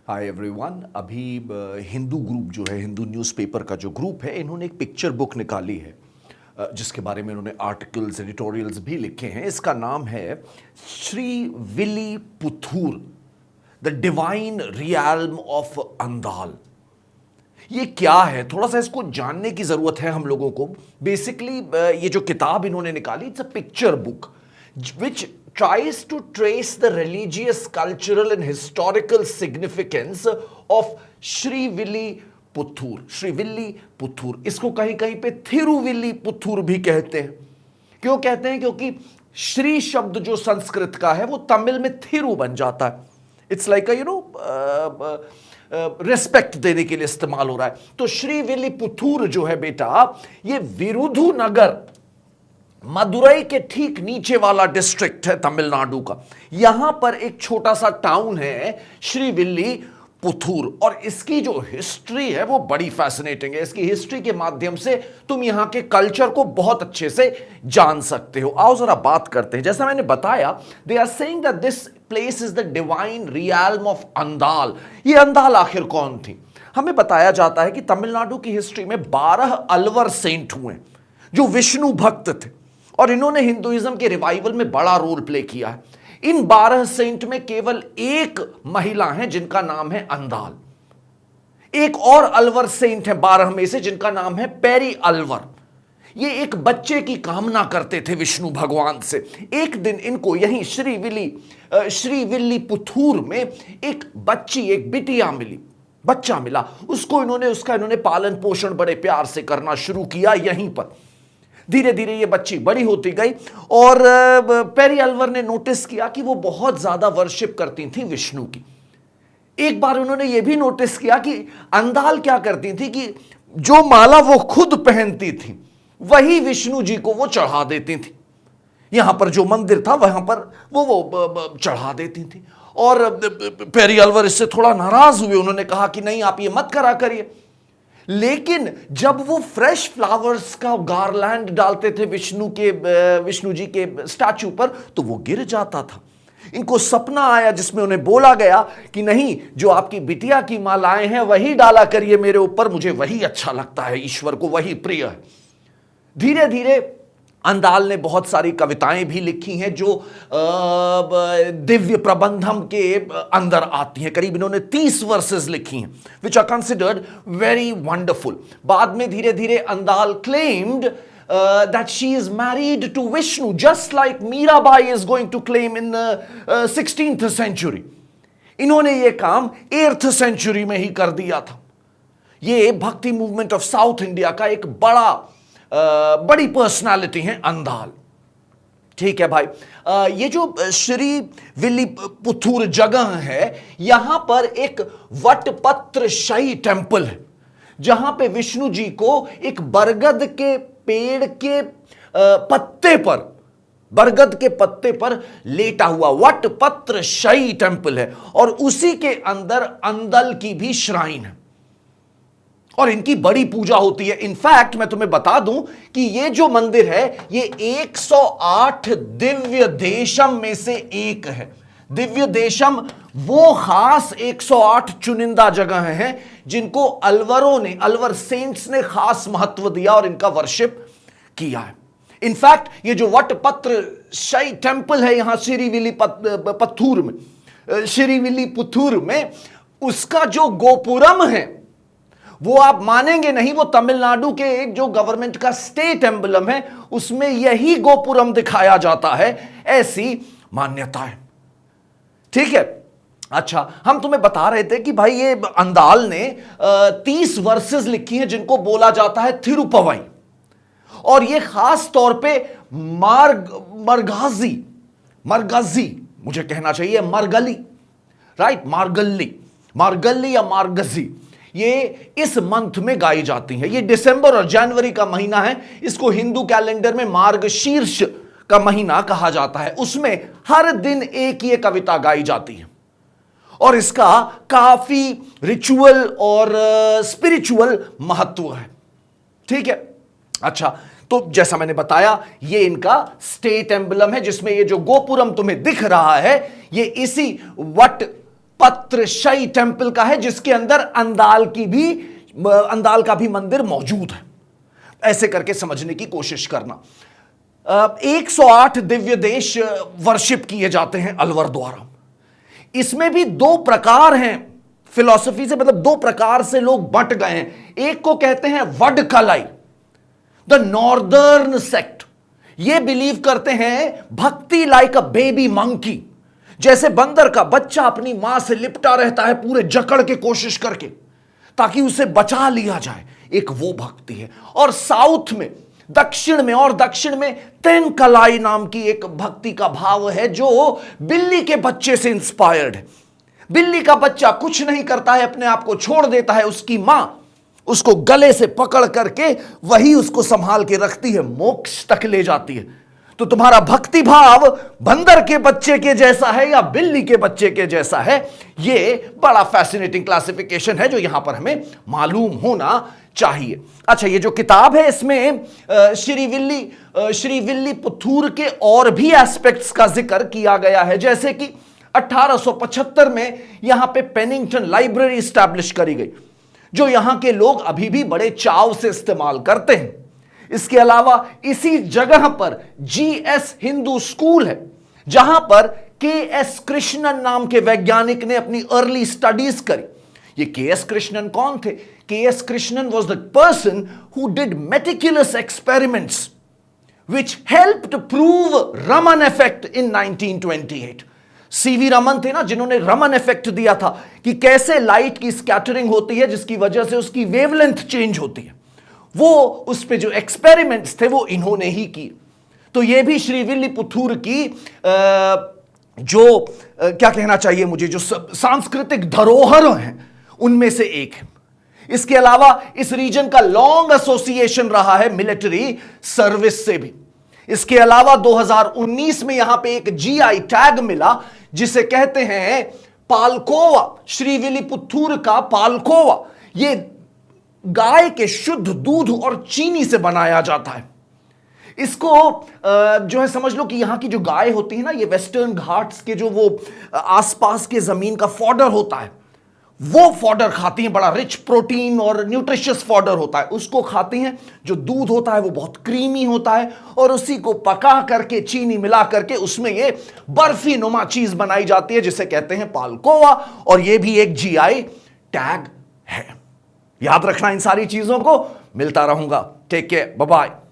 Hi everyone. अभी Hindu group जो है, हिंदू न्यूज़पेपर का जो ग्रुप है, इन्होंने एक पिक्चर बुक निकाली है जिसके बारे में इन्होंने आर्टिकल्स, एडिटोरियल्स भी लिखे हैं। इसका नाम है Srivilliputhur, the divine realm of Andal. ये क्या है, थोड़ा सा इसको जानने की जरूरत है हम लोगों को। बेसिकली ये जो किताब इन्होंने निकाली, it's a picture book which tries to trace the religious, cultural and historical significance of Srivilliputhur. Srivilliputhur, इसको कहीं कहीं पे थिरुविली पुथूर भी कहते हैं। क्यों कहते हैं? क्योंकि श्री शब्द जो संस्कृत का है वो तमिल में थिरु बन जाता है। इट्स लाइक रिस्पेक्ट देने के लिए इस्तेमाल हो रहा है। तो श्री विली पुथूर जो है बेटा, ये विरुधुनगर, मदुरई के ठीक नीचे वाला डिस्ट्रिक्ट है तमिलनाडु का। यहां पर एक छोटा सा टाउन है श्री विली पुथूर, और इसकी जो हिस्ट्री है वो बड़ी फैसिनेटिंग है। इसकी हिस्ट्री के माध्यम से तुम यहां के कल्चर को बहुत अच्छे से जान सकते हो। आओ जरा बात करते हैं। जैसा मैंने बताया, they are saying that this place is the divine realm of Andal. ये अंदाल आखिर कौन थी? हमें बताया जाता है कि तमिलनाडु की हिस्ट्री में 12 अलवर सेंट हुए जो विष्णु भक्त थे, और इन्होंने हिंदुइज्म के रिवाइवल में बड़ा रोल प्ले किया है। इन 12 सेंट में केवल एक महिला है जिनका नाम है अंदाल। एक और अलवर सेंट है 12 में से जिनका नाम है पेरी अलवर। ये एक बच्चे की कामना करते थे विष्णु भगवान से। एक दिन इनको यहीं श्री विली पुथूर में एक बच्ची, एक बिटिया मिली, बच्चा मिला। उसका इन्होंने पालन पोषण बड़े प्यार से करना शुरू किया यहीं पर। धीरे धीरे ये बच्ची बड़ी होती गई, और पेरी अलवर ने नोटिस किया कि वो बहुत ज्यादा वर्शिप करती थी विष्णु की। एक बार उन्होंने ये भी नोटिस किया कि अंदाल क्या करती थी कि जो माला वो खुद पहनती थी वही विष्णु जी को वो चढ़ा देती थी। यहां पर जो मंदिर था वहां पर वो चढ़ा देती थी। और पेरी अलवर इससे थोड़ा नाराज हुए। उन्होंने कहा कि नहीं, आप ये मत करा करिए। लेकिन जब वो फ्रेश फ्लावर्स का गार्लैंड डालते थे विष्णु जी के स्टैचू पर, तो वो गिर जाता था। इनको सपना आया जिसमें उन्हें बोला गया कि नहीं, जो आपकी बिटिया की मालाएं हैं वही डाला करिए मेरे ऊपर, मुझे वही अच्छा लगता है, ईश्वर को वही प्रिय है। धीरे धीरे अंदाल ने बहुत सारी कविताएं भी लिखी हैं जो दिव्य प्रबंधम के अंदर आती हैं। करीब इन्होंने 30 वर्सेस लिखी हैं which are considered very wonderful. बाद में धीरे धीरे Andal claimed that she is married to Vishnu, just like Mirabai is going to claim in the 16th century. इन्होंने ये काम 8th सेंचुरी में ही कर दिया था। ये भक्ति मूवमेंट ऑफ साउथ इंडिया का एक बड़ी पर्सनालिटी है अंदाल। ठीक है भाई। ये जो श्री विली पुथूर जगह है, यहां पर एक वटपत्र शाही टेम्पल है जहां पे विष्णु जी को एक बरगद के पेड़ के बरगद के पत्ते पर लेटा हुआ वटपत्र शाही टेम्पल है, और उसी के अंदर अंदल की भी श्राइन है और इनकी बड़ी पूजा होती है। इनफैक्ट मैं तुम्हें बता दूं कि ये जो मंदिर है ये 108 दिव्य देशम में से एक है। दिव्य देशम वो खास 108 चुनिंदा जगह हैं जिनको अलवर सेंट्स ने खास महत्व दिया और इनका वर्शिप किया है। इनफैक्ट ये जो वटपत्र शाही टेम्पल है यहां श्री विली पुथूर में, उसका जो गोपुरम है वो आप मानेंगे नहीं, वो तमिलनाडु के एक जो गवर्नमेंट का स्टेट एम्बलम है उसमें यही गोपुरम दिखाया जाता है। ऐसी मान्यता है। ठीक है। अच्छा, हम तुम्हें बता रहे थे कि भाई ये अंदाल ने 30 वर्सेस लिखी हैं जिनको बोला जाता है थिरुपवई, और ये खास तौर पे मरगजी मुझे कहना चाहिए, मरगली, राइट, मार्गली या मार्गजी, ये इस मंथ में गाई जाती है। ये दिसंबर और जनवरी का महीना है। इसको हिंदू कैलेंडर में मार्गशीर्ष का महीना कहा जाता है। उसमें हर दिन एक ये कविता गाई जाती है, और इसका काफी रिचुअल और स्पिरिचुअल महत्व है। ठीक है। अच्छा, तो जैसा मैंने बताया, ये इनका स्टेट एम्बलम है जिसमें ये जो गोपुरम तुम्हें दिख रहा है ये इसी वट पत्रशई टेंपल का है, जिसके अंदर अंदाल का भी मंदिर मौजूद है। ऐसे करके समझने की कोशिश करना। 108 दिव्य देश वर्शिप किए जाते हैं अलवर द्वारा। इसमें भी दो प्रकार हैं, फिलॉसफी से मतलब दो प्रकार से लोग बंट गए हैं। एक को कहते हैं वडकलाई, द नॉर्दर्न सेक्ट। ये बिलीव करते हैं भक्ति लाइक अ बेबी मंकी, जैसे बंदर का बच्चा अपनी मां से लिपटा रहता है पूरे जकड़ के कोशिश करके ताकि उसे बचा लिया जाए, एक वो भक्ति है। और साउथ में, दक्षिण में तेनकलाई नाम की एक भक्ति का भाव है जो बिल्ली के बच्चे से इंस्पायर्ड है। बिल्ली का बच्चा कुछ नहीं करता है, अपने आप को छोड़ देता है, उसकी मां उसको गले से पकड़ करके वही उसको संभाल के रखती है, मोक्ष तक ले जाती है। तो तुम्हारा भक्ति भाव बंदर के बच्चे के जैसा है या बिल्ली के बच्चे के जैसा है, ये बड़ा फैसिनेटिंग क्लासिफिकेशन है जो यहां पर हमें मालूम होना चाहिए। अच्छा, ये जो किताब है इसमें श्री विल्ली पुथूर के और भी एस्पेक्ट्स का जिक्र किया गया है, जैसे कि 1875 में यहां पे पेनिंगटन लाइब्रेरी स्टैब्लिश करी गई, जो यहां के लोग अभी भी बड़े चाव से इस्तेमाल करते हैं। इसके अलावा इसी जगह पर GS हिंदू स्कूल है, जहां पर KS कृष्णन नाम के वैज्ञानिक ने अपनी अर्ली स्टडीज करी। ये KS कृष्णन कौन थे? KS Krishnan was the person who did meticulous experiments which helped prove Raman effect in 1928. CV Raman थे ना, जिन्होंने रमन इफेक्ट दिया था कि कैसे लाइट की स्कैटरिंग होती है जिसकी वजह से उसकी वेवलेंथ चेंज होती है। वो उस पे जो एक्सपेरिमेंट्स थे वो इन्होंने ही किए। तो ये भी श्री विल्ली पुथूर की क्या कहना चाहिए मुझे, जो सांस्कृतिक धरोहर हैं उनमें से एक है। इसके अलावा इस रीजन का लॉन्ग एसोसिएशन रहा है मिलिट्री सर्विस से भी। इसके अलावा 2019 में यहां पे एक GI टैग मिला जिसे कहते हैं पालकोवा, श्री विल्ली पुथूर का पालकोवा। ये गाय के शुद्ध दूध और चीनी से बनाया जाता है। इसको जो है समझ लो कि यहां की जो गाय होती है ना, ये वेस्टर्न घाट्स के जो वो आसपास के जमीन का फॉडर होता है, वो फॉडर खाती हैं। बड़ा रिच प्रोटीन और न्यूट्रिशियस फॉडर होता है, उसको खाती हैं। जो दूध होता है वो बहुत क्रीमी होता है और उसी को पका करके चीनी मिला करके उसमें ये बर्फी नुमा चीज बनाई जाती है जिसे कहते हैं पालकोवा, और ये भी एक GI टैग है। याद रखना इन सारी चीजों को। मिलता रहूंगा। Take care, bye bye.